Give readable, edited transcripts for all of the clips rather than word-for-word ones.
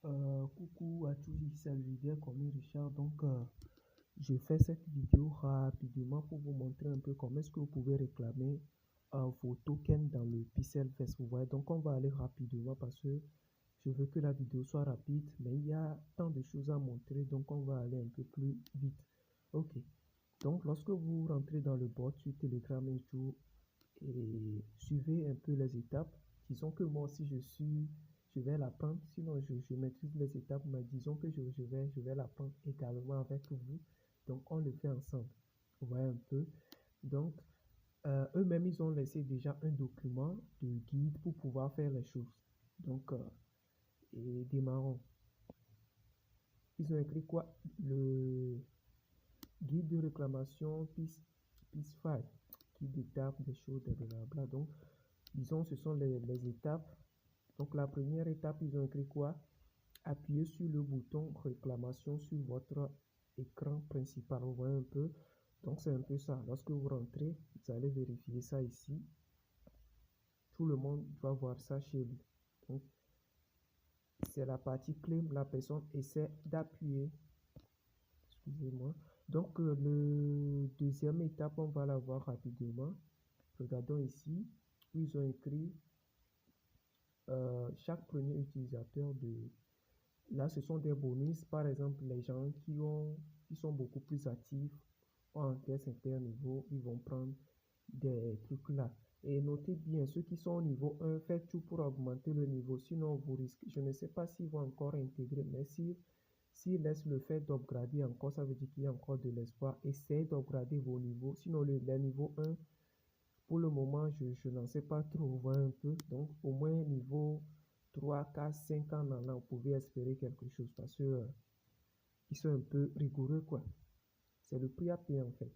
Coucou à tous, ici c'est Olivier comme Richard. Je fais cette vidéo rapidement pour vous montrer un peu comment est-ce que vous pouvez réclamer vos tokens dans le Pixelfest. Vous voyez, donc on va aller rapidement parce que je veux que la vidéo soit rapide, mais il y a tant de choses à montrer, donc on va aller un peu plus vite. Ok, donc lorsque vous rentrez dans le bot sur Telegram et tout, et suivez un peu les étapes. Disons que moi aussi je vais l'apprendre, sinon je maîtrise les étapes, mais disons que je vais l'apprendre également avec vous. Donc on le fait ensemble. Vous voyez un peu. Donc eux-mêmes ils ont laissé déjà un document de guide pour pouvoir faire les choses. Et démarrons. Ils ont écrit quoi? Le guide de réclamation PIS5 qui détaille des choses, blablabla. Donc disons ce sont les étapes. Donc la première étape, ils ont écrit quoi? Appuyez sur le bouton réclamation sur votre écran principal. Vous voyez un peu. Donc c'est un peu ça. Lorsque vous rentrez, vous allez vérifier ça ici. Tout le monde doit voir ça chez lui. Donc c'est la partie clé. La personne essaie d'appuyer. Excusez-moi. Donc le deuxième étape, on va la voir rapidement. Regardons ici où ils ont écrit chaque premier utilisateur de... Là, ce sont des bonus. Par exemple, les gens qui sont beaucoup plus actifs en test interniveau, ils vont prendre des trucs là. Et notez bien, ceux qui sont au niveau 1, faites tout pour augmenter le niveau. Sinon, vous risquez, je ne sais pas s'ils vont encore intégrer, mais s'ils laissent le fait d'upgrader encore, ça veut dire qu'il y a encore de l'espoir. Essayez d'upgrader vos niveaux. Sinon, les niveaux 1, pour le moment, je n'en sais pas trop, vous voyez un peu. Donc, au moins niveau 3, 4, 5 ans, là, vous pouvez espérer quelque chose parce que ils sont un peu rigoureux, quoi. C'est le prix à payer, en fait.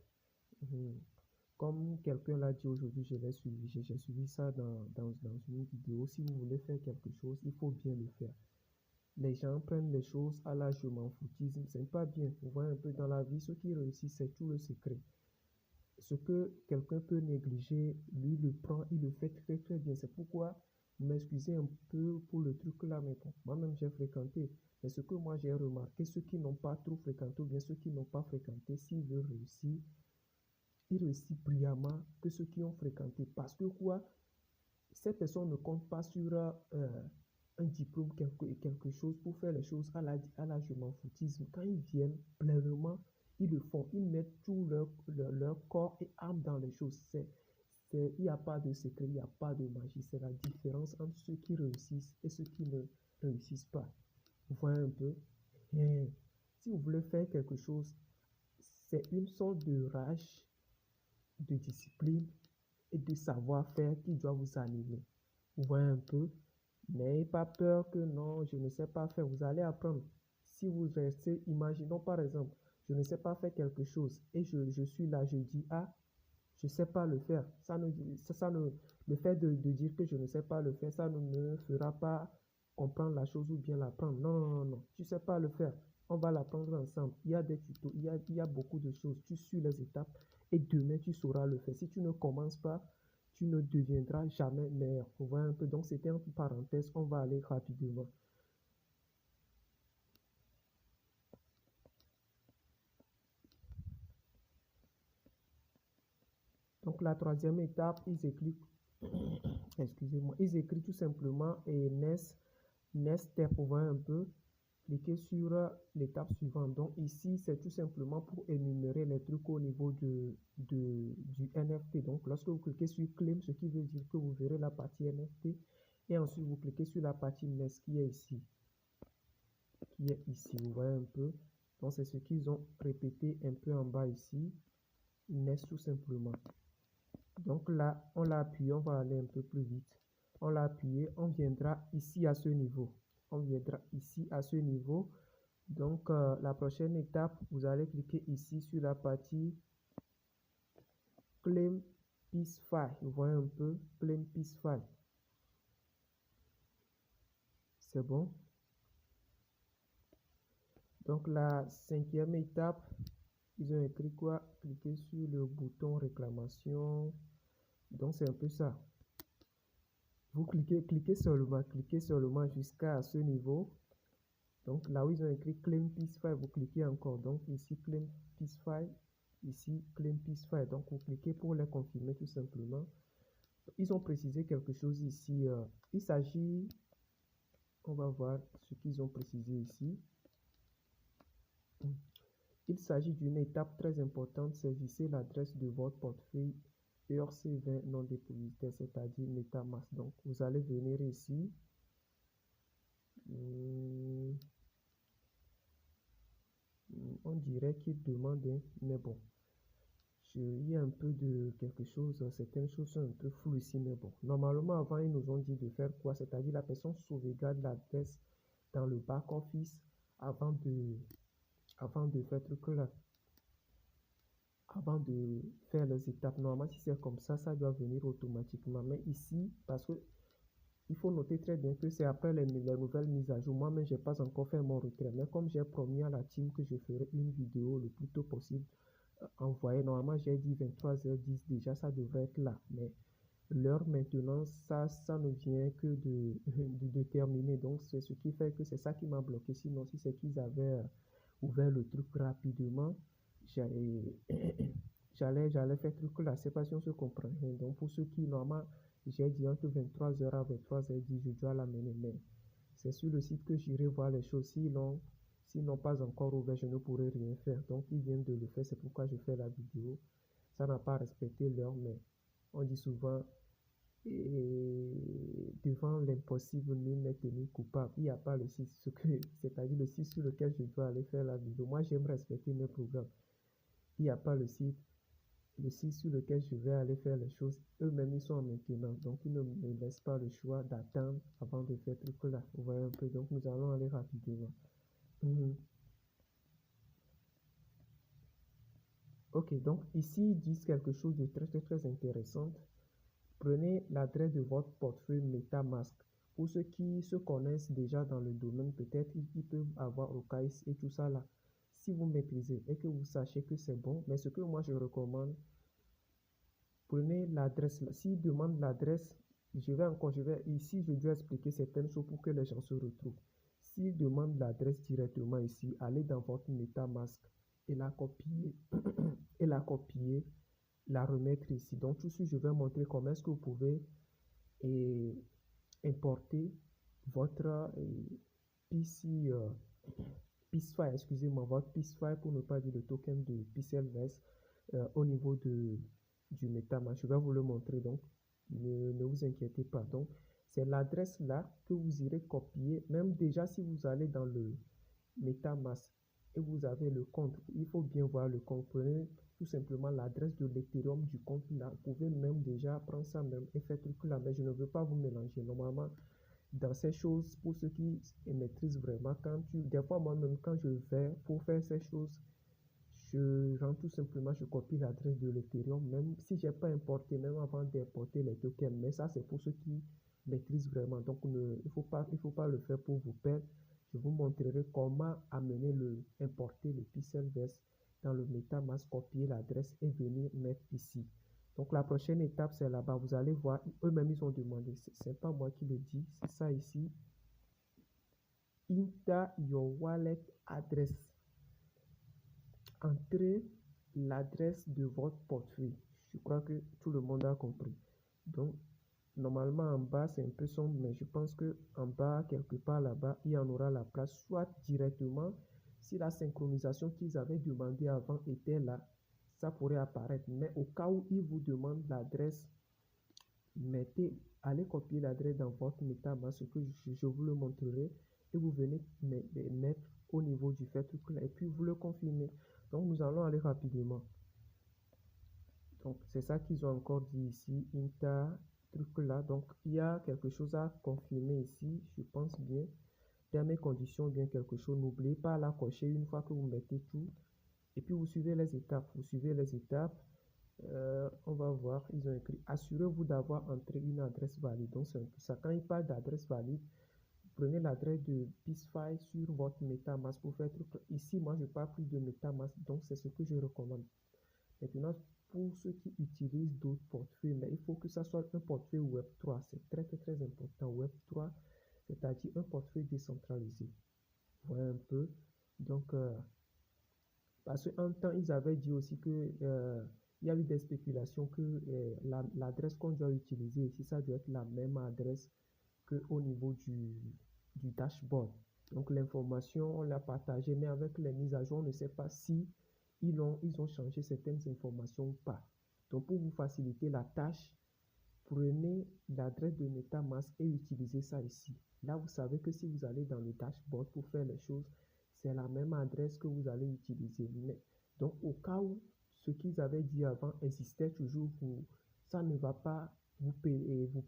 Comme quelqu'un l'a dit aujourd'hui, j'ai suivi ça dans une vidéo. Si vous voulez faire quelque chose, il faut bien le faire. Les gens prennent les choses à la je m'en foutisme, c'est pas bien. Vous voyez un peu dans la vie, ceux qui réussissent, c'est tout le secret. Ce que quelqu'un peut négliger, lui le prend, il le fait très très bien. C'est pourquoi, vous m'excusez un peu pour le truc là, mais bon, moi-même j'ai fréquenté. Mais ce que moi j'ai remarqué, ceux qui n'ont pas trop fréquenté ou bien ceux qui n'ont pas fréquenté, s'ils veulent réussir, ils réussissent brillamment que ceux qui ont fréquenté. Parce que quoi, ces personnes ne comptent pas sur un diplôme, quelque chose pour faire les choses à la je m'en foutisme. Quand ils viennent pleinement, ils le font. Ils mettent tout leur corps et âme dans les choses. Il n'y a pas de secret, il n'y a pas de magie. C'est la différence entre ceux qui réussissent et ceux qui ne réussissent pas. Vous voyez un peu? Et si vous voulez faire quelque chose, c'est une sorte de rage, de discipline et de savoir-faire qui doit vous animer. Vous voyez un peu? N'ayez pas peur que non, je ne sais pas faire. Vous allez apprendre. Si vous restez, imaginons par exemple, je ne sais pas faire quelque chose et je suis là, je dis, ah, je ne sais pas le faire. Le fait de dire que je ne sais pas le faire, ça ne me fera pas comprendre la chose ou bien l'apprendre. Non, non, non, non. Tu ne sais pas le faire. On va l'apprendre ensemble. Il y a des tutos, il y a beaucoup de choses. Tu suis les étapes et demain tu sauras le faire. Si tu ne commences pas, tu ne deviendras jamais meilleur. Vous voyez un peu. Donc c'était entre parenthèses. On va aller rapidement. Donc la troisième étape, ils écrivent, excusez-moi, ils écrivent tout simplement et next step, vous voyez un peu, cliquez sur l'étape suivante. Donc ici, c'est tout simplement pour énumérer les trucs au niveau du NFT. Donc lorsque vous cliquez sur claim, ce qui veut dire que vous verrez la partie NFT et ensuite vous cliquez sur la partie NES qui est ici. Vous voyez un peu. Donc c'est ce qu'ils ont répété un peu en bas ici. NES tout simplement. Donc là, on l'a appuyé, on va aller un peu plus vite. On l'a appuyé, on viendra ici à ce niveau. On viendra ici à ce niveau. Donc la prochaine étape, vous allez cliquer ici sur la partie Claim PIS5. Vous voyez un peu, Claim PIS5. C'est bon. Donc la cinquième étape, ils ont écrit quoi? Cliquez sur le bouton réclamation. Donc c'est un peu ça. Vous cliquez seulement jusqu'à ce niveau. Donc là où ils ont écrit Claim Peacefy, vous cliquez encore. Donc ici Claim Peacefy, ici Claim Peacefy. Donc vous cliquez pour les confirmer tout simplement. Ils ont précisé quelque chose ici. Il s'agit, on va voir ce qu'ils ont précisé ici. Il s'agit d'une étape très importante, saisissez l'adresse de votre portefeuille ERC20 non dépositaire, c'est-à-dire MetaMask. Donc vous allez venir ici. On dirait qu'il demande, mais bon, il y a un peu de quelque chose, certaines choses sont un peu floues ici, mais bon. Normalement, avant, ils nous ont dit de faire quoi? C'est-à-dire la personne sauvegarde l'adresse dans le back-office avant de faire truc là. Avant de faire les étapes. Normalement, si c'est comme ça doit venir automatiquement. Mais ici, parce que il faut noter très bien que c'est après les nouvelles mises à jour. Moi-même, je n'ai pas encore fait mon retrait. Mais comme j'ai promis à la team que je ferai une vidéo le plus tôt possible, envoyée. Normalement, j'ai dit 23h10 déjà, ça devrait être là. Mais l'heure maintenant, ça ne vient que de terminer. Donc, c'est ce qui fait que c'est ça qui m'a bloqué. Sinon, si c'est qu'ils avaient ouvert le truc rapidement, j'allais faire truc là. C'est pas si on se comprend. Donc, pour ceux qui, normalement, j'ai dit entre 23h à 23h10, je dois l'amener. Mais c'est sur le site que j'irai voir les choses. S'ils n'ont pas encore ouvert, je ne pourrai rien faire. Donc, ils viennent de le faire. C'est pourquoi je fais la vidéo. Ça n'a pas respecté l'heure, mais on dit souvent, devant l'impossible, nul n'est tenu coupable. Il n'y a pas le site, c'est-à-dire le site sur lequel je dois aller faire la vidéo. Moi, j'aime respecter mes programmes. Il n'y a pas le site sur lequel je vais aller faire les choses. Eux-mêmes, ils sont en maintenance. Donc, ils ne me laissent pas le choix d'attendre avant de faire ce truc-là. Vous voyez un peu. Donc, nous allons aller rapidement. Ok, donc ici, ils disent quelque chose de très intéressant. Prenez l'adresse de votre portefeuille MetaMask. Pour ceux qui se connaissent déjà dans le domaine, peut-être ils peuvent avoir OKX et tout ça là. Si vous maîtrisez et que vous sachez que c'est bon, mais ce que moi je recommande, prenez l'adresse. S'ils demandent l'adresse, ici je dois expliquer certaines choses pour que les gens se retrouvent. S'ils demandent l'adresse directement ici, allez dans votre MetaMask et la copier la remettre ici. Donc tout de suite, je vais montrer comment est-ce que vous pouvez importer votre Peacefy, excusez-moi, votre Peacefy pour ne pas dire le token de PixelVest au niveau du MetaMask. Je vais vous le montrer, donc ne vous inquiétez pas. Donc c'est l'adresse là que vous irez copier. Même déjà si vous allez dans le MetaMask et vous avez le compte, il faut bien voir le compte. Prenez tout simplement l'adresse de l'Ethereum du compte là. Vous pouvez même déjà prendre ça même et faire truc là, mais je ne veux pas vous mélanger. Normalement, dans ces choses, pour ceux qui maîtrisent vraiment, des fois moi-même quand je vais pour faire ces choses, je rentre tout simplement, je copie l'adresse de l'Ethereum, même si j'ai pas importé, même avant d'importer les tokens. Mais ça, c'est pour ceux qui maîtrisent vraiment. Donc, il faut pas le faire pour vous perdre. Je vous montrerai comment importer le PixelVest dans le MetaMask, copier l'adresse et venir mettre ici. Donc la prochaine étape, c'est là-bas. Vous allez voir, eux-mêmes, ils ont demandé. C'est pas moi qui le dis, c'est ça ici. Enter your wallet address. Entrez l'adresse de votre portefeuille. Je crois que tout le monde a compris. Donc, normalement, en bas, c'est un peu sombre, mais je pense que en bas, quelque part là-bas, il y en aura la place, soit directement, si la synchronisation qu'ils avaient demandé avant était là, ça pourrait apparaître. Mais au cas où ils vous demandent l'adresse, allez copier l'adresse dans votre MetaMask, ce que je vous le montrerai, et vous venez mettre au niveau du fait truc là, et puis vous le confirmez. Donc, nous allons aller rapidement. Donc, c'est ça qu'ils ont encore dit ici, Inter, truc là. Donc, il y a quelque chose à confirmer ici, je pense bien. Termes et conditions, bien quelque chose. N'oubliez pas à la cocher une fois que vous mettez tout. Et puis, vous suivez les étapes. On va voir, ils ont écrit, assurez-vous d'avoir entré une adresse valide. Donc, c'est un peu ça. Quand il parle d'adresse valide, prenez l'adresse de Peacefy sur votre MetaMask pour faire truc. Ici, moi, je parle plus de MetaMask, donc c'est ce que je recommande. Maintenant, pour ceux qui utilisent d'autres portefeuilles, mais il faut que ça soit un portefeuille Web3. C'est très important. Web3, c'est-à-dire un portefeuille décentralisé. Vous voyez un peu. Donc, parce qu'un temps, ils avaient dit aussi que il y a eu des spéculations que l'adresse qu'on doit utiliser ici, ça doit être la même adresse qu'au niveau du dashboard. Donc l'information, on l'a partagée, mais avec les mises à jour, on ne sait pas si ils ont changé certaines informations ou pas. Donc pour vous faciliter la tâche, prenez l'adresse de MetaMask et utilisez ça ici. Là, vous savez que si vous allez dans le dashboard pour faire les choses, c'est la même adresse que vous allez utiliser. Donc, au cas où ce qu'ils avaient dit avant existait toujours, ça ne va pas vous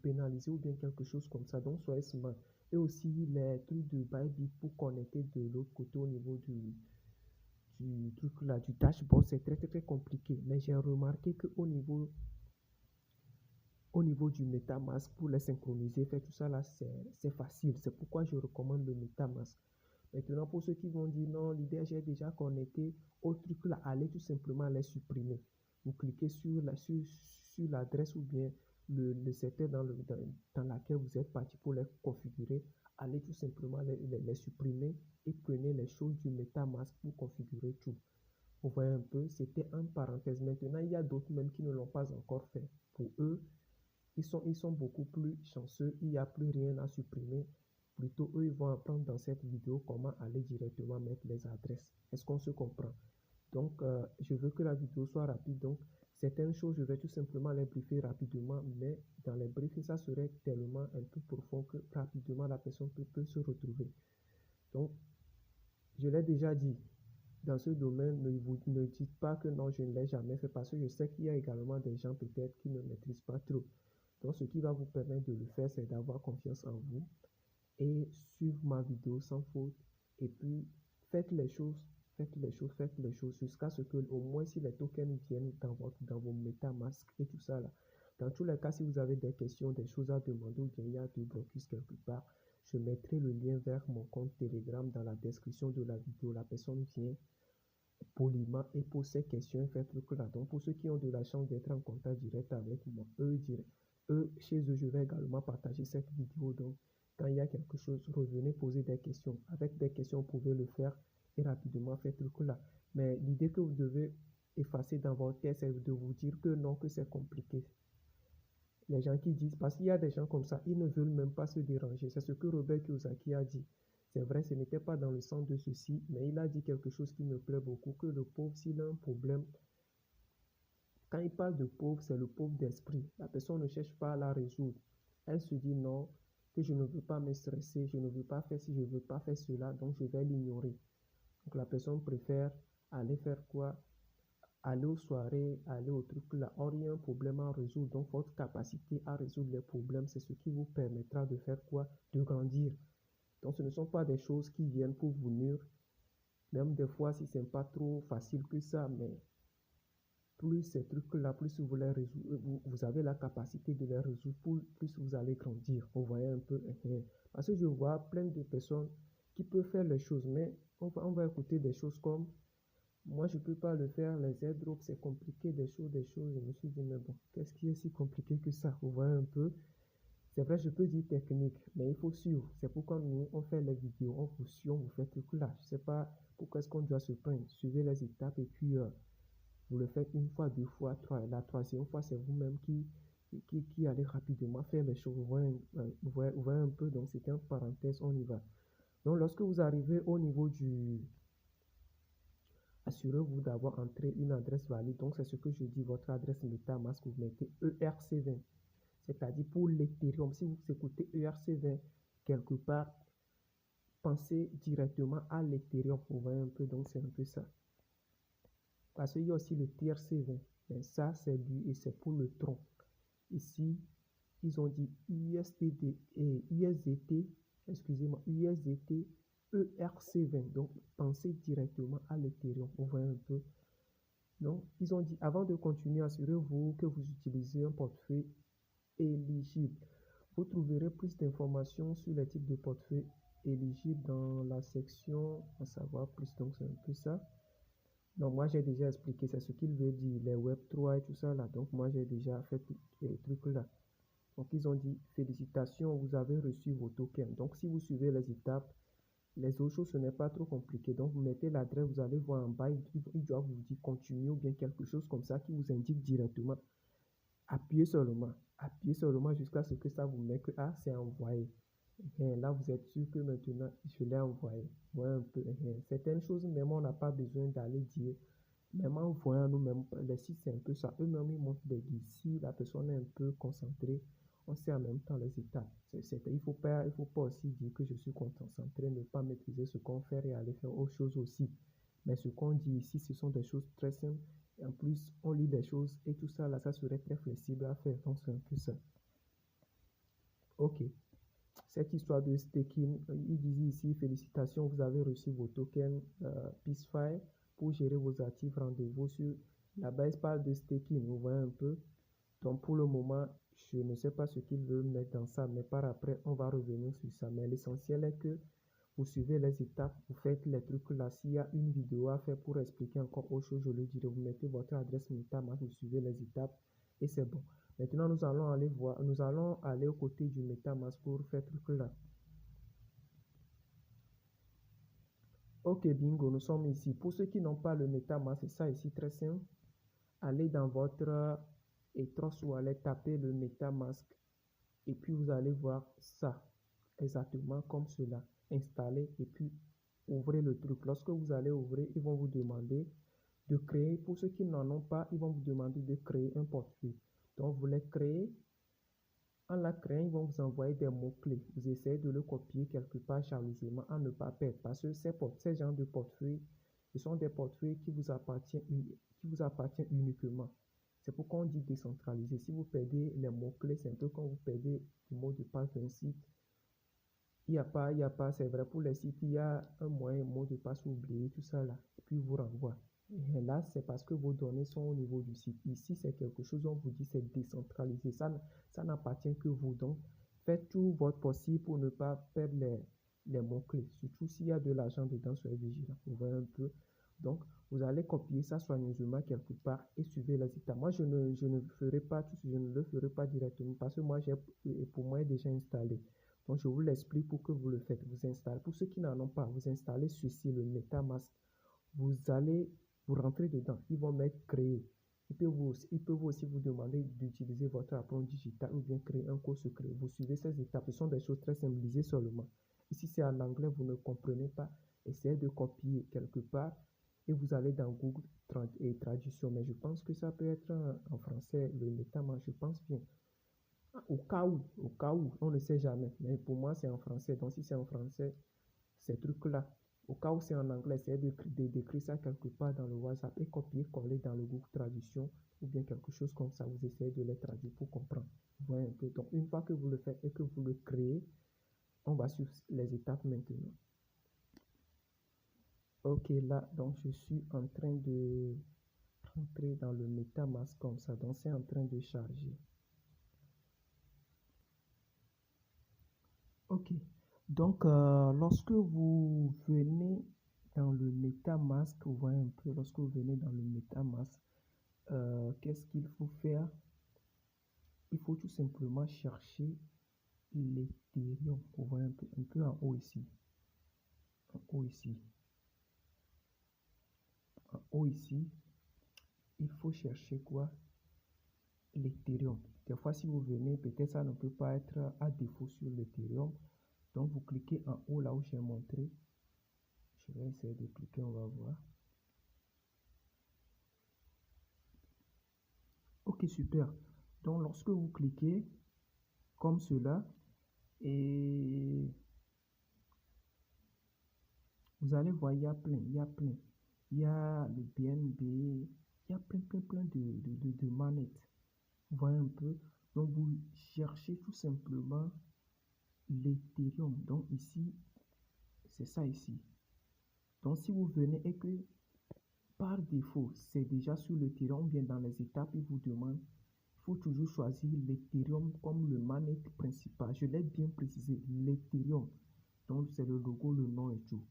pénaliser ou bien quelque chose comme ça. Donc, soyez smart. Et aussi, les trucs de Bybit pour connecter de l'autre côté au niveau du truc là, du dashboard, c'est très, très, très compliqué. Mais j'ai remarqué qu'au niveau du MetaMask pour les synchroniser, faire tout ça là, c'est facile. C'est pourquoi je recommande le MetaMask. Maintenant, pour ceux qui vont dire non, l'idée j'ai déjà connecté au truc là, allez tout simplement les supprimer. Vous cliquez sur l'adresse ou bien le secteur dans laquelle vous êtes parti pour les configurer. Allez tout simplement les supprimer et prenez les choses du MetaMask pour configurer tout. Vous voyez un peu, c'était en parenthèse. Maintenant, il y a d'autres même qui ne l'ont pas encore fait. Pour eux, ils sont beaucoup plus chanceux, il n'y a plus rien à supprimer. Plutôt, eux, ils vont apprendre dans cette vidéo comment aller directement mettre les adresses. Est-ce qu'on se comprend? Donc, je veux que la vidéo soit rapide. Donc, certaines choses, je vais tout simplement les briefer rapidement, mais dans les briefings, ça serait tellement un peu profond que rapidement la personne peut se retrouver. Donc, je l'ai déjà dit, dans ce domaine, ne dites pas que non, je ne l'ai jamais fait parce que je sais qu'il y a également des gens peut-être qui ne maîtrisent pas trop. Donc, ce qui va vous permettre de le faire, c'est d'avoir confiance en vous et suivre ma vidéo sans faute. Et puis, faites les choses, faites les choses, faites les choses jusqu'à ce que, au moins, si les tokens viennent dans vos MetaMask et tout ça là. Dans tous les cas, si vous avez des questions, des choses à demander ou bien il y a du blocus quelque part, je mettrai le lien vers mon compte Telegram dans la description de la vidéo. La personne vient poliment et pose ses questions, fait truc là. Donc, pour ceux qui ont de la chance d'être en contact direct avec moi, chez eux, je vais également partager cette vidéo. Donc, quand il y a quelque chose, revenez poser des questions. Avec des questions, vous pouvez le faire et rapidement faire truc là. Mais l'idée que vous devez effacer dans votre tête, c'est de vous dire que non, que c'est compliqué. Les gens qui disent, parce qu'il y a des gens comme ça, ils ne veulent même pas se déranger. C'est ce que Robert Kiyosaki a dit. C'est vrai, ce n'était pas dans le sens de ceci, mais il a dit quelque chose qui me plaît beaucoup, que le pauvre, s'il a un problème, quand il parle de pauvre, c'est le pauvre d'esprit. La personne ne cherche pas à la résoudre. Elle se dit non, que je ne veux pas me stresser, je ne veux pas faire ci, je ne veux pas faire cela, donc je vais l'ignorer. Donc la personne préfère aller faire quoi? Aller aux soirées, aller au truc là. Or, il y a un problème à résoudre. Donc, votre capacité à résoudre les problèmes, c'est ce qui vous permettra de faire quoi? De grandir. Donc, ce ne sont pas des choses qui viennent pour vous nuire. Même des fois, si ce n'est pas trop facile que ça, mais plus ces trucs-là, plus vous les résoudre, vous avez la capacité de les résoudre, plus vous allez grandir. Vous voyez un peu. Parce que je vois plein de personnes qui peuvent faire les choses, mais on va écouter des choses comme moi, je ne peux pas le faire, les airdrops, c'est compliqué, des choses. Je me suis dit, mais bon, qu'est-ce qui est si compliqué que ça? Vous voyez un peu. C'est vrai, je peux dire technique, mais il faut suivre. C'est pourquoi nous, on fait les vidéos, on vous suit, on vous fait tout là. Je ne sais pas pourquoi est-ce qu'on doit se plaindre. Suivez les étapes et puis vous le faites une fois, deux fois, trois. Et la troisième fois, c'est vous-même qui allez rapidement faire les choses. Vous voyez un peu, donc c'était une parenthèse, on y va. Donc, lorsque vous arrivez au niveau assurez-vous d'avoir entré une adresse valide. Donc, c'est ce que je dis, votre adresse MetaMask, vous mettez ERC20. C'est-à-dire pour l'Ethereum, si vous écoutez ERC20 quelque part, pensez directement à l'Ethereum. Vous voyez un peu, donc c'est un peu ça. Parce qu'il y a aussi le TRC20. Mais ça, c'est lui et c'est pour le tronc. Ici, ils ont dit USDT et USDT, excusez-moi, USDT ERC20. Donc, pensez directement à l'Ethereum. Vous voyez un peu. Donc, ils ont dit, avant de continuer, assurez-vous que vous utilisez un portefeuille éligible. Vous trouverez plus d'informations sur les types de portefeuilles éligibles dans la section à savoir plus. Donc, c'est un peu ça. Donc, moi, j'ai déjà expliqué, c'est ce qu'il veut dire, les Web3 et tout ça là. Donc, moi, j'ai déjà fait tous les trucs là. Donc, ils ont dit, félicitations, vous avez reçu vos tokens. Donc, si vous suivez les étapes, Les autres choses, ce n'est pas trop compliqué. Donc, vous mettez l'adresse, vous allez voir en bas, il doit vous dire continuer ou bien quelque chose comme ça qui vous indique directement. Appuyez seulement jusqu'à ce que ça vous mette que ah, c'est envoyé. Et là, vous êtes sûr que maintenant, je l'ai envoyé. Voilà un peu. Certaines choses, même on n'a pas besoin d'aller dire. Même en voyant nous-mêmes, les sites, c'est un peu ça. Eux-mêmes, ils montrent des guides. Si la personne est un peu concentrée, on sait en même temps les étapes. Il faut pas aussi dire que je suis concentré, ne pas maîtriser ce qu'on fait et aller faire autre chose aussi. Mais ce qu'on dit ici, ce sont des choses très simples. Et en plus, on lit des choses et tout ça, là, ça serait très flexible à faire. Donc, c'est un peu ça. OK. Cette histoire de staking, il disait ici, félicitations, vous avez reçu vos tokens Peacefy pour gérer vos actifs. Rendez-vous sur la base parle de staking, vous voyez un peu. Donc pour le moment, je ne sais pas ce qu'il veut mettre dans ça, mais par après, on va revenir sur ça. Mais l'essentiel est que vous suivez les étapes, vous faites les trucs là. S'il y a une vidéo à faire pour expliquer encore autre chose, je le dirai. Vous mettez votre adresse MetaMask, vous suivez les étapes et c'est bon. Maintenant, nous allons aller aux côtés du MetaMask pour faire truc là. Ok, bingo, nous sommes ici. Pour ceux qui n'ont pas le MetaMask, c'est ça ici, très simple. Allez dans votre Trust Wallet, tapez le MetaMask et puis vous allez voir ça, exactement comme cela. Installez et puis ouvrez le truc. Lorsque vous allez ouvrir, ils vont vous demander de créer. Pour ceux qui n'en ont pas, ils vont vous demander de créer un portefeuille. Donc, vous les créez. En la créant, ils vont vous envoyer des mots-clés. Vous essayez de le copier quelque part jalousement à ne pas perdre. Parce que ces genres de portefeuilles, ce sont des portefeuilles qui vous appartiennent uniquement. C'est pourquoi on dit décentralisé. Si vous perdez les mots-clés, c'est un peu quand vous perdez le mot de passe d'un site. Il n'y a pas, c'est vrai pour les sites, il y a un moyen, mot de passe oublié, tout ça là, et puis vous renvoie. Et là, c'est parce que vos données sont au niveau du site. Ici, c'est quelque chose, on vous dit, c'est décentralisé. Ça n'appartient que vous. Donc, faites tout votre possible pour ne pas perdre les mots-clés. Surtout s'il y a de l'argent dedans, soyez vigilant. Vous voyez un peu. Donc, vous allez copier ça soigneusement quelque part et suivez les étapes. Moi, je ne ferai pas tout, je ne le ferai pas directement parce que moi, pour moi, est déjà installé. Donc, je vous l'explique pour que vous le faites. Vous installez. Pour ceux qui n'en ont pas, vous installez ceci, le MetaMask. Vous allez vous rentrez dedans. Ils vont mettre créer. Ils peuvent aussi vous demander d'utiliser votre apprenti digital ou bien créer un code secret. Vous suivez ces étapes. Ce sont des choses très symbolisées seulement. Ici, c'est en anglais, vous ne comprenez pas. Essayez de copier quelque part et vous allez dans Google et traduction. Mais je pense que ça peut être en français, le MetaMask, je pense bien. Au cas où, on ne sait jamais. Mais pour moi, c'est en français. Donc, si c'est en français, ces trucs-là, au cas où c'est en anglais, essayez d'écrire ça quelque part dans le WhatsApp et copier-coller dans le Google Traduction ou bien quelque chose comme ça. Vous essayez de les traduire pour comprendre. Vous voyez un peu. Donc, une fois que vous le faites et que vous le créez, on va sur les étapes maintenant. Ok, là, donc je suis en train de rentrer dans le MetaMask comme ça. Donc, c'est en train de charger. Ok. Donc, lorsque vous venez dans le MetaMask, vous voyez un peu, lorsque vous venez dans le MetaMask, qu'est-ce qu'il faut faire? Il faut tout simplement chercher l'Ethereum. Vous voyez un peu en haut ici. En haut ici. En haut ici, il faut chercher quoi? L'Ethereum. Des fois, si vous venez, peut-être ça ne peut pas être à défaut sur l'Ethereum. Donc, vous cliquez en haut là où j'ai montré. Je vais essayer de cliquer, on va voir. Ok, super. Donc, lorsque vous cliquez comme cela, et vous allez voir, il y a plein. Il y a le BNB, il y a plein de manettes. Vous voyez un peu. Donc, vous cherchez tout simplement l'Ethereum. Donc, ici, c'est ça ici. Donc, si vous venez et que par défaut, c'est déjà sur l'Ethereum, bien dans les étapes, il vous demande, il faut toujours choisir l'Ethereum comme le manette principal. Je l'ai bien précisé, l'Ethereum. Donc, c'est le logo, le nom et tout.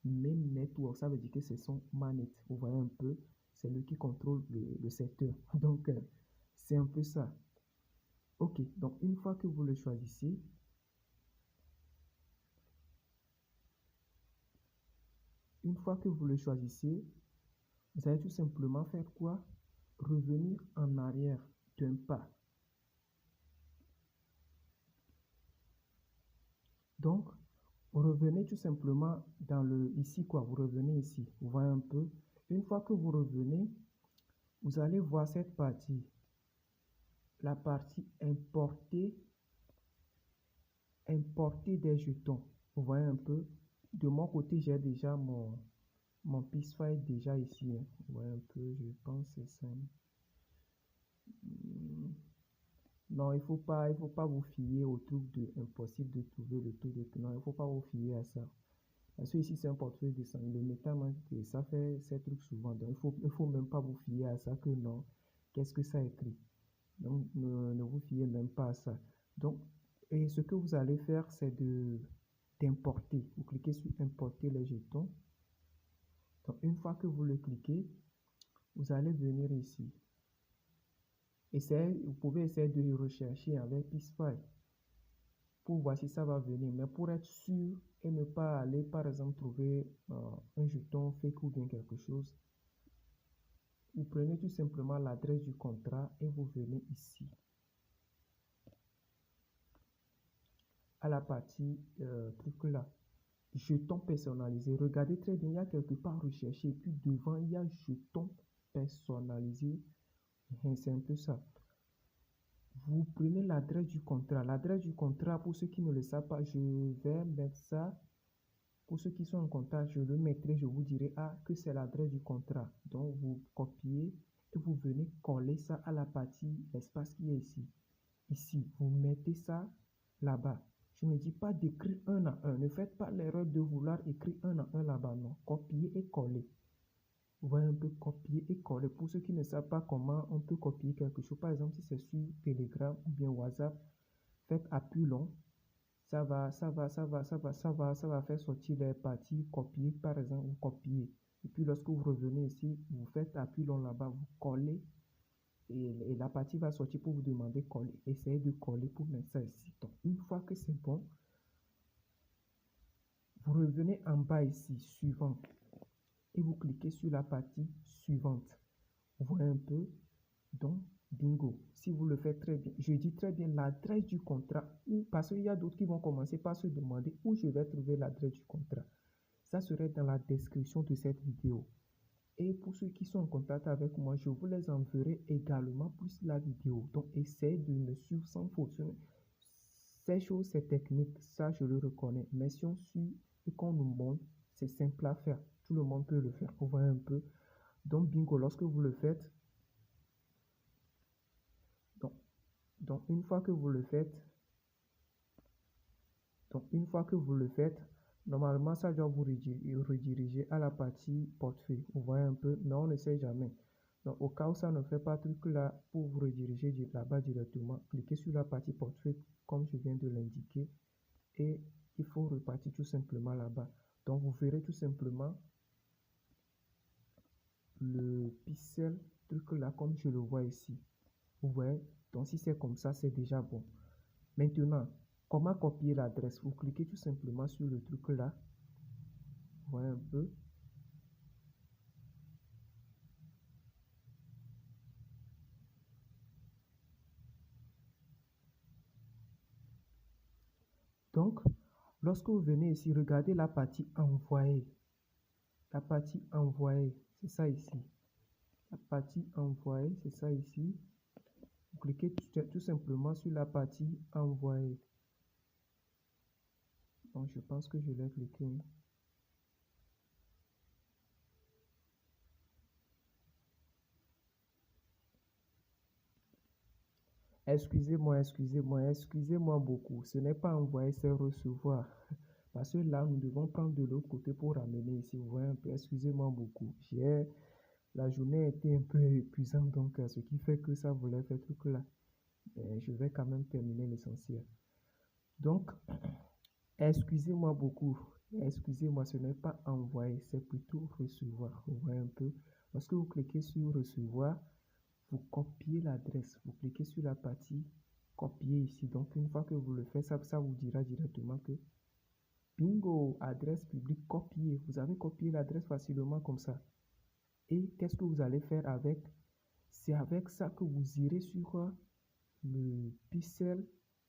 Même network, ça veut dire que c'est son manette. Vous voyez un peu, c'est lui qui contrôle le secteur. Donc, c'est un peu ça. Ok, donc une fois que vous le choisissez, une fois que vous le choisissez, vous allez tout simplement faire quoi? Revenir en arrière d'un pas. Donc, vous revenez tout simplement dans le ici quoi, vous revenez ici, vous voyez un peu. Une fois que vous revenez, vous allez voir cette partie, la partie importer des jetons. Vous voyez un peu. De mon côté, j'ai déjà mon Pixfy déjà ici. Hein. Vous voyez un peu, je pense que c'est ça. Non, il faut pas vous fier au truc de impossible de trouver le truc de non, il faut pas vous fier à ça. Parce que ici c'est un portefeuille de sang, le métal, ça fait ces trucs souvent. Donc il faut même pas vous fier à ça que non. Qu'est-ce que ça écrit? Donc ne vous fiez même pas à ça. Donc et ce que vous allez faire, c'est d'importer. Vous cliquez sur importer les jetons. Donc une fois que vous le cliquez, vous allez venir ici. Vous pouvez essayer de rechercher avec Pixfy pour voir si ça va venir. Mais pour être sûr et ne pas aller, par exemple, trouver un jeton fake ou bien quelque chose, vous prenez tout simplement l'adresse du contrat et vous venez ici. À la partie truc là, jeton personnalisé. Regardez très bien, il y a quelque part rechercher et puis devant, il y a jeton personnalisé. C'est un peu ça. Vous prenez l'adresse du contrat. L'adresse du contrat, pour ceux qui ne le savent pas, je vais mettre ça. Pour ceux qui sont en contact, je le mettrai, je vous dirai que c'est l'adresse du contrat. Donc, vous copiez et vous venez coller ça à la partie espace qui est ici. Ici, vous mettez ça là-bas. Je ne dis pas d'écrire un à un. Ne faites pas l'erreur de vouloir écrire un à un là-bas. Non, copier et coller. Vous voyez un peu copier et coller. Pour ceux qui ne savent pas comment on peut copier quelque chose, par exemple, si c'est sur Telegram ou bien WhatsApp, faites appui long. Ça va faire sortir les parties copier, par exemple, ou copier. Et puis lorsque vous revenez ici, vous faites appui long là-bas, vous collez et la partie va sortir pour vous demander coller. Essayez de coller pour mettre ça ici. Donc, une fois que c'est bon, vous revenez en bas ici, suivant, et vous cliquez sur la partie suivante. Vous voyez un peu, donc bingo. Si vous le faites très bien, je dis très bien l'adresse du contrat, ou parce qu'il y a d'autres qui vont commencer par se demander où je vais trouver l'adresse du contrat. Ça serait dans la description de cette vidéo. Et pour ceux qui sont en contact avec moi, je vous les enverrai également plus la vidéo. Donc essayez de me suivre sans faute. Ces choses, c'est technique, ça je le reconnais. Mais si on suit et qu'on nous montre, c'est simple à faire. Tout le monde peut le faire. On voit un peu. Donc bingo, lorsque vous le faites, donc une fois que vous le faites, normalement ça doit vous rediriger à la partie portefeuille. Vous voyez un peu, mais on ne sait jamais. Donc au cas où ça ne fait pas truc là, pour vous rediriger là-bas directement, cliquez sur la partie portefeuille comme je viens de l'indiquer et il faut repartir tout simplement là-bas. Donc vous verrez tout simplement le pixel truc là comme je le vois ici. Vous voyez, donc si c'est comme ça, c'est déjà bon. Maintenant, comment copier l'adresse? Vous cliquez tout simplement sur le truc là. Vous voyez un peu. Donc, lorsque vous venez ici, regardez la partie envoyer. La partie envoyer, c'est ça ici. La partie envoyer, c'est ça ici. Vous cliquez tout simplement sur la partie envoyer. Donc, je pense que je l'ai cliqué. Excusez-moi beaucoup. Ce n'est pas envoyer, c'est recevoir. Parce que là, nous devons prendre de l'autre côté pour ramener ici. Vous voyez un peu, excusez-moi beaucoup. La journée a été un peu épuisante, donc ce qui fait que ça voulait faire truc là. Mais je vais quand même terminer l'essentiel. Donc, excusez-moi beaucoup. Excusez-moi, ce n'est pas envoyer, c'est plutôt recevoir. Vous voyez un peu. Lorsque vous cliquez sur recevoir, vous copiez l'adresse. Vous cliquez sur la partie copier ici. Donc, une fois que vous le faites, ça vous dira directement que Bingo, adresse publique copiée. Vous avez copié l'adresse facilement comme ça. Et qu'est-ce que vous allez faire avec? C'est avec ça que vous irez sur le Pixel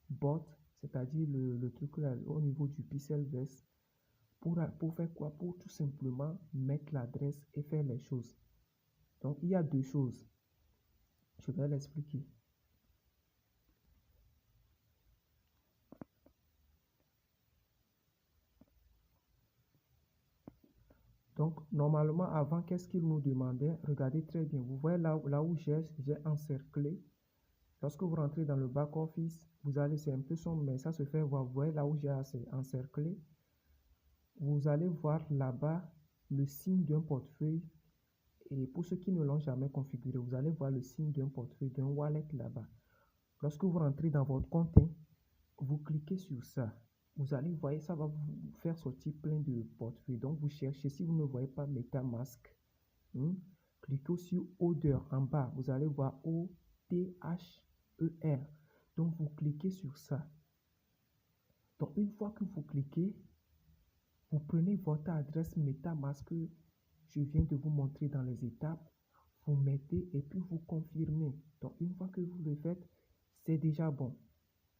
Bot, c'est-à-dire le truc là, au niveau du Pixel Vest. Pour faire quoi? Pour tout simplement mettre l'adresse et faire les choses. Donc, il y a deux choses. Je vais l'expliquer. Donc, normalement, avant, qu'est-ce qu'il nous demandait? Regardez très bien. Vous voyez là où j'ai encerclé. Lorsque vous rentrez dans le back-office, vous allez, c'est un peu sombre, mais ça se fait voir. Vous voyez là où j'ai encerclé. Vous allez voir là-bas le signe d'un portefeuille. Et pour ceux qui ne l'ont jamais configuré, vous allez voir le signe d'un portefeuille, d'un wallet là-bas. Lorsque vous rentrez dans votre compte, vous cliquez sur ça. Vous allez voir, ça va vous faire sortir plein de portefeuilles. Donc, vous cherchez, si vous ne voyez pas MetaMask, cliquez sur Odeur en bas. Vous allez voir O-T-H-E-R. Donc, vous cliquez sur ça. Donc, une fois que vous cliquez, vous prenez votre adresse MetaMask que je viens de vous montrer dans les étapes. Vous mettez et puis vous confirmez. Donc, une fois que vous le faites, c'est déjà bon.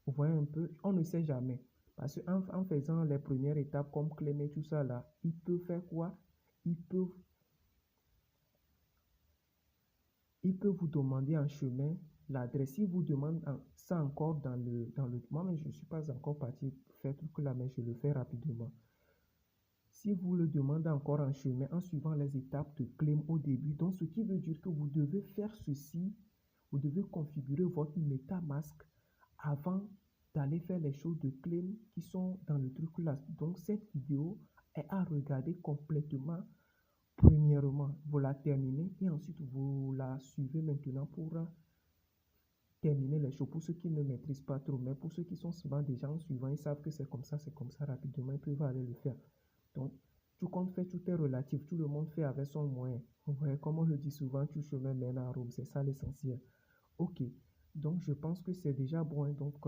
Vous voyez un peu, on ne sait jamais. Parce qu'en faisant les premières étapes comme Clément, tout ça là, il peut faire quoi? Il peut vous demander en chemin l'adresse. Il vous demande ça encore dans le moi-même, je ne suis pas encore parti faire tout là, mais je le fais rapidement. Si vous le demandez encore en chemin, en suivant les étapes de Claim au début, donc ce qui veut dire que vous devez faire ceci, vous devez configurer votre MetaMask avant d'aller faire les choses de Claim qui sont dans le truc là. Donc cette vidéo est à regarder complètement. Premièrement, vous la terminez et ensuite vous la suivez maintenant pour terminer les choses. Pour ceux qui ne maîtrisent pas trop, mais pour ceux qui sont souvent déjà en suivant, ils savent que c'est comme ça rapidement, ils peuvent aller le faire. Donc, tout compte fait, tout est relatif, tout le monde fait avec son moyen. Ouais, comme on le dit souvent, tout chemin mène à Rome, c'est ça l'essentiel. Ok, donc je pense que c'est déjà bon. Donc,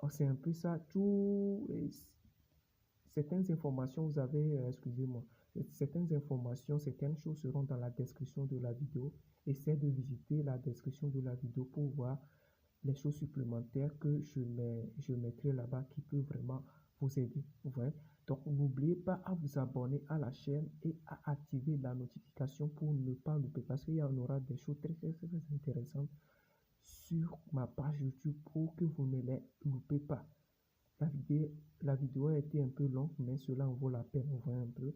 c'est un peu ça. Certaines informations, vous avez, excusez-moi, certaines informations, certaines choses seront dans la description de la vidéo. Essayez de visiter la description de la vidéo pour voir les choses supplémentaires que je mettrai là-bas qui peuvent vraiment vous aider. Vous voyez? Donc, n'oubliez pas à vous abonner à la chaîne et à activer la notification pour ne pas louper parce qu'il y en aura des choses très intéressantes sur ma page YouTube pour que vous ne les loupez pas. La vidéo a été un peu longue, mais cela en vaut la peine, vous voyez un peu.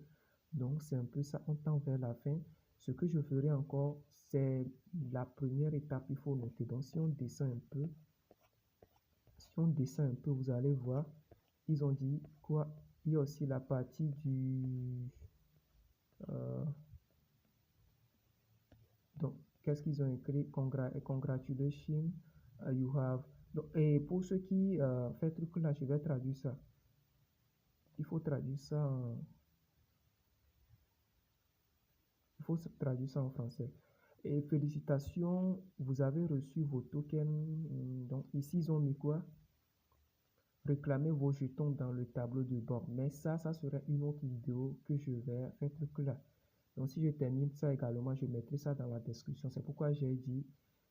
Donc, c'est un peu ça, on tend vers la fin. Ce que je ferai encore, c'est la première étape, il faut noter. Donc, si on descend un peu, vous allez voir, ils ont dit quoi? Il y a aussi la partie du... donc, qu'est-ce qu'ils ont écrit? Congratulations, you have... Donc, et pour ceux qui fait truc là, je vais traduire ça. Il faut traduire ça en français. Et félicitations, vous avez reçu vos tokens. Donc ici, ils ont mis quoi? Réclamez vos jetons dans le tableau de bord. Mais ça serait une autre vidéo que je vais faire truc là. Donc si je termine ça également, je mettrai ça dans la description. C'est pourquoi j'ai dit,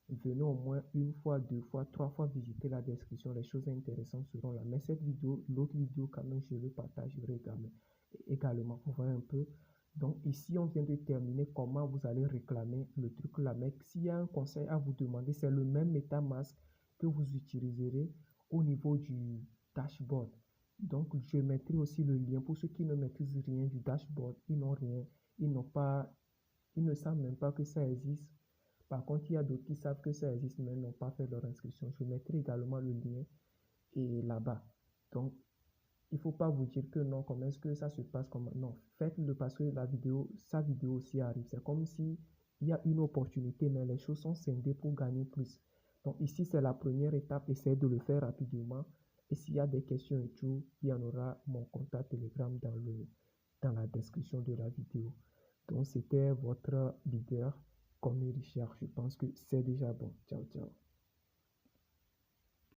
venez au moins une fois, deux fois, trois fois visiter la description. Les choses intéressantes seront là. Mais cette vidéo, l'autre vidéo quand même, je le partagerai également. Vous voyez un peu. Donc ici, on vient de terminer comment vous allez réclamer le truc là. Mais s'il y a un conseil à vous demander, c'est le même MetaMask que vous utiliserez au niveau du dashboard. Donc, je mettrai aussi le lien pour ceux qui ne maîtrisent rien du dashboard. Ils n'ont rien. Ils ne savent même pas que ça existe. Par contre, il y a d'autres qui savent que ça existe, mais n'ont pas fait leur inscription. Je mettrai également le lien et là-bas. Donc, il ne faut pas vous dire que non, comment est-ce que ça se passe comme non, faites-le parce que sa vidéo aussi arrive. C'est comme si il y a une opportunité, mais les choses sont scindées pour gagner plus. Donc ici, c'est la première étape. Essayez de le faire rapidement. Et s'il y a des questions et tout, il y en aura mon contact Telegram dans la description de la vidéo. Donc c'était votre leader, Connie Richard. Je pense que c'est déjà bon. Ciao, ciao.